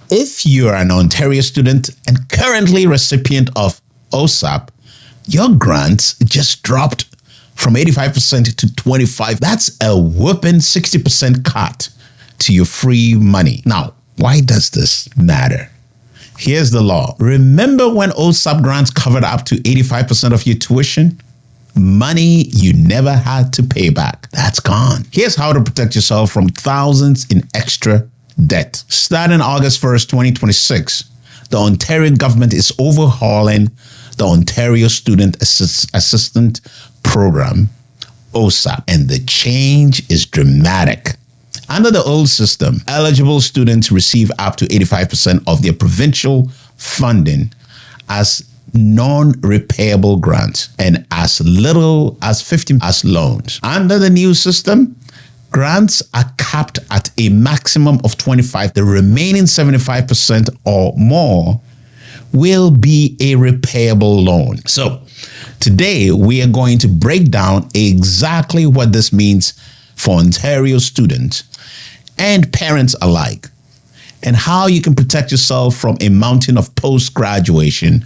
If you are an Ontario student and currently recipient of OSAP, your grants just dropped from 85% to 25%. That's a whopping 60% cut to your free money. Now, why does this matter? Here's the law. Remember when OSAP grants covered up to 85% of your tuition? Money you never had to pay back. That's gone. Here's how to protect yourself from thousands in extra debt. Starting August 1st, 2026, the Ontario government is overhauling the Ontario Student Assistant Program, OSAP, and the change is dramatic. Under the old system, eligible students receive up to 85% of their provincial funding as non-repayable grants and as little as 50% as loans. Under the new system, grants are capped at a maximum of 25%. The remaining 75% or more will be a repayable loan. So today we are going to break down exactly what this means for Ontario students and parents alike, and how you can protect yourself from a mountain of post-graduation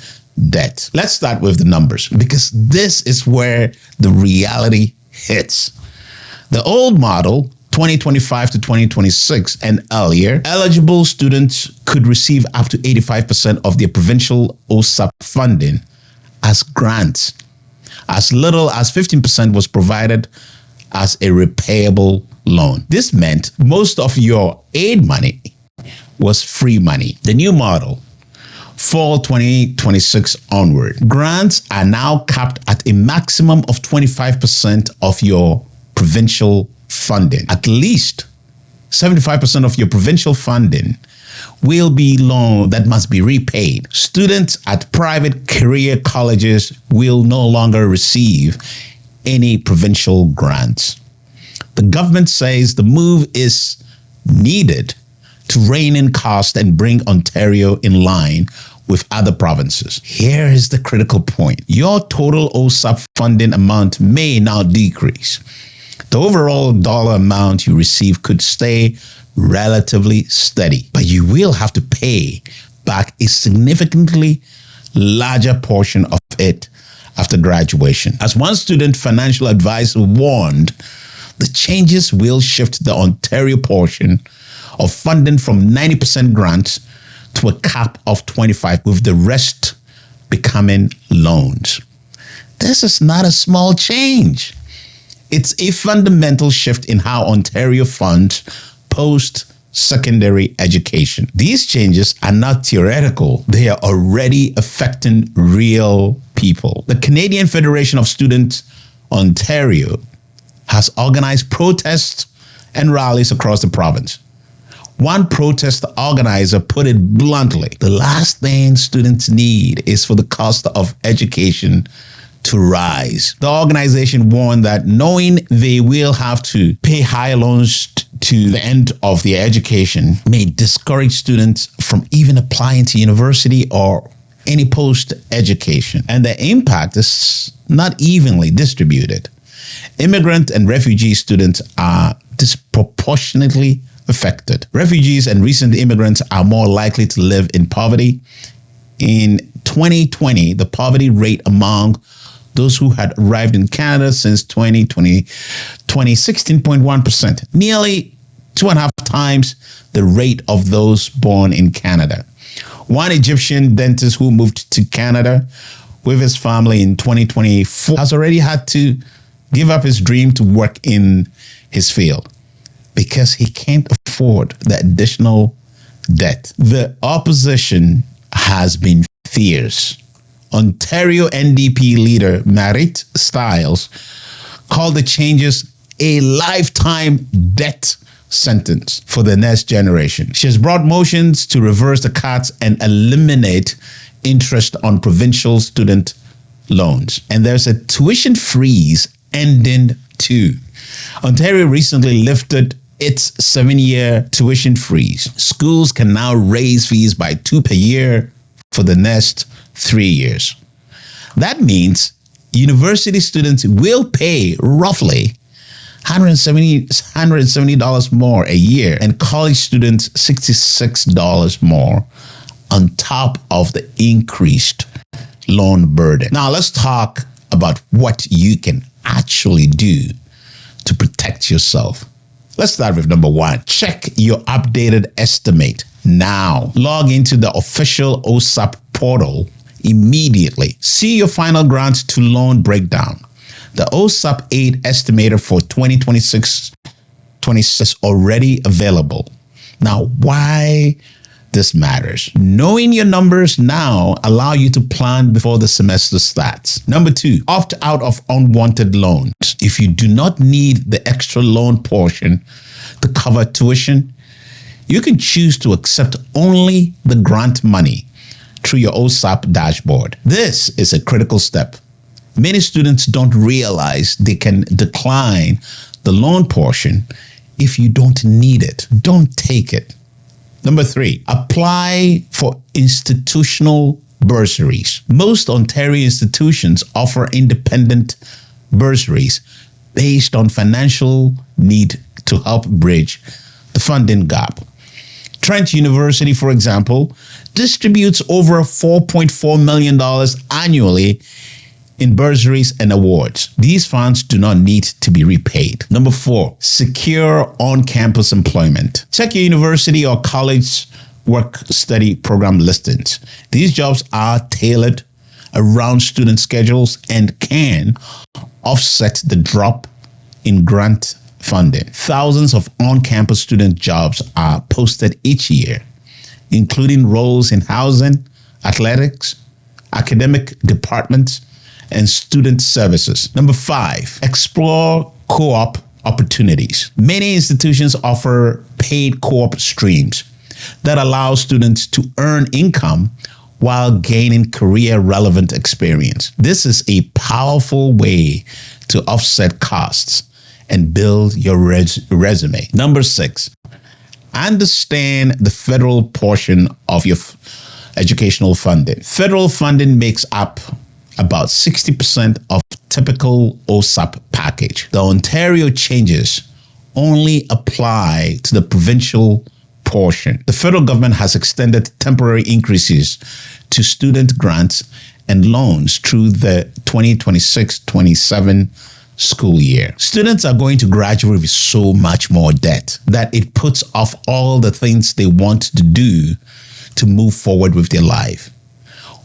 debt. Let's start with the numbers, because this is where the reality hits. The old model, 2025 to 2026 and earlier, eligible students could receive up to 85% of their provincial OSAP funding as grants. As little as 15% was provided as a repayable loan. This meant most of your aid money was free money. The new model, fall 2026 onward, grants are now capped at a maximum of 25% of your provincial funding. At least 75% of your provincial funding will be loan that must be repaid. Students at private career colleges will no longer receive any provincial grants. The government says the move is needed to rein in cost and bring Ontario in line with other provinces. Here is the critical point. Your total OSAP funding amount may now decrease. The overall dollar amount you receive could stay relatively steady, but you will have to pay back a significantly larger portion of it after graduation. As one student financial advisor warned, the changes will shift the Ontario portion of funding from 90% grants to a cap of 25%, with the rest becoming loans. This is not a small change. It's a fundamental shift in how Ontario funds post-secondary education. These changes are not theoretical. They are already affecting real people. The Canadian Federation of Students Ontario has organized protests and rallies across the province. One protest organizer put it bluntly: the last thing students need is for the cost of education to rise. The organization warned that knowing they will have to pay higher loans to the end of their education may discourage students from even applying to university or any post-education. And the impact is not evenly distributed. Immigrant and refugee students are disproportionately affected. Refugees and recent immigrants are more likely to live in poverty. In 2020, the poverty rate among those who had arrived in Canada since 2020, 16.1%, nearly 2.5 times the rate of those born in Canada. One Egyptian dentist who moved to Canada with his family in 2024 has already had to give up his dream to work in his field because he can't afford the additional debt. The opposition has been fierce. Ontario NDP leader Marit Stiles called the changes a lifetime debt sentence for the next generation. She has brought motions to reverse the cuts and eliminate interest on provincial student loans. And there's a tuition freeze ending too. Ontario recently lifted its 7-year tuition freeze. Schools can now raise fees by 2 per year for the next 3 years. That means university students will pay roughly $170 more a year, and college students $66 more on top of the increased loan burden. Now let's talk about what you can actually do to protect yourself. Let's start with number one. Check your updated estimate now. Log into the official OSAP portal immediately. See your final grant to loan breakdown. The OSAP aid estimator for 2026 is already available. Now, why this matters? Knowing your numbers now allow you to plan before the semester starts. Number two, opt out of unwanted loans. If you do not need the extra loan portion to cover tuition, you can choose to accept only the grant money through your OSAP dashboard. This is a critical step. Many students don't realize they can decline the loan portion if you don't need it. Don't take it. Number three, apply for institutional bursaries. Most Ontario institutions offer independent bursaries based on financial need to help bridge the funding gap. Trent University, for example, distributes over $4.4 million annually in bursaries and awards. These funds do not need to be repaid. Number four, secure on-campus employment. Check your university or college work-study program listings. These jobs are tailored around student schedules and can offset the drop in grant funding. Thousands of on-campus student jobs are posted each year, including roles in housing, athletics, academic departments, and student services. Number five, explore co-op opportunities. Many institutions offer paid co-op streams that allow students to earn income while gaining career-relevant experience. This is a powerful way to offset costs and build your resume. Number six, understand the federal portion of your educational funding. Federal funding makes up about 60% of typical OSAP package. The Ontario changes only apply to the provincial portion. The federal government has extended temporary increases to student grants and loans through the 2026-27 school year. Students are going to graduate with so much more debt that it puts off all the things they want to do to move forward with their life.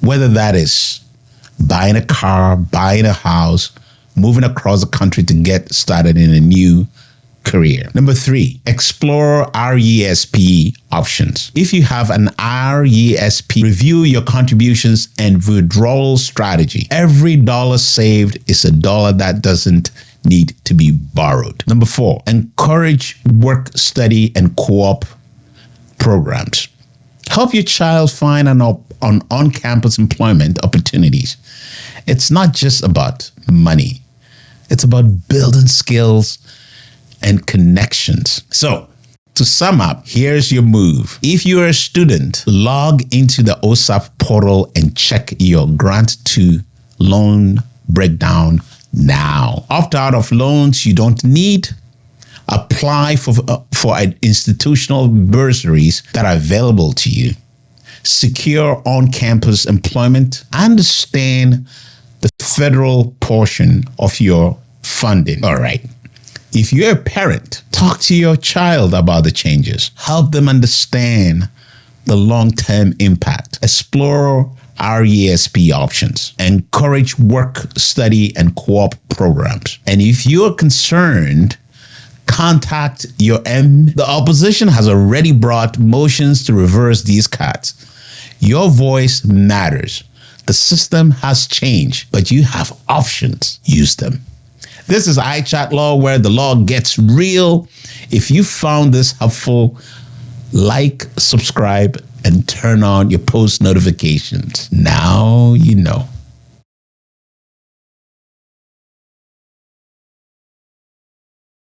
Whether that is buying a car, buying a house, moving across the country to get started in a new career. Number three, explore RESP options. If you have an RESP, review your contributions and withdrawal strategy. Every dollar saved is a dollar that doesn't need to be borrowed. Number four, encourage work, study, and co-op programs. Help your child find on-campus employment opportunities. It's not just about money. It's about building skills and connections. So, to sum up, here's your move. If you're a student, log into the OSAP portal and check your grant to loan breakdown now. Opt out of loans you don't need. Apply for institutional bursaries that are available to you. Secure on-campus employment. Understand the federal portion of your funding. All right. If you're a parent, talk to your child about the changes. Help them understand the long-term impact. Explore RESP options. Encourage work, study, and co-op programs. And if you're concerned, contact your M. The opposition has already brought motions to reverse these cuts. Your voice matters. The system has changed, but you have options. Use them. This is iChatLaw, where the law gets real. If you found this helpful, like, subscribe, and turn on your post notifications. Now you know.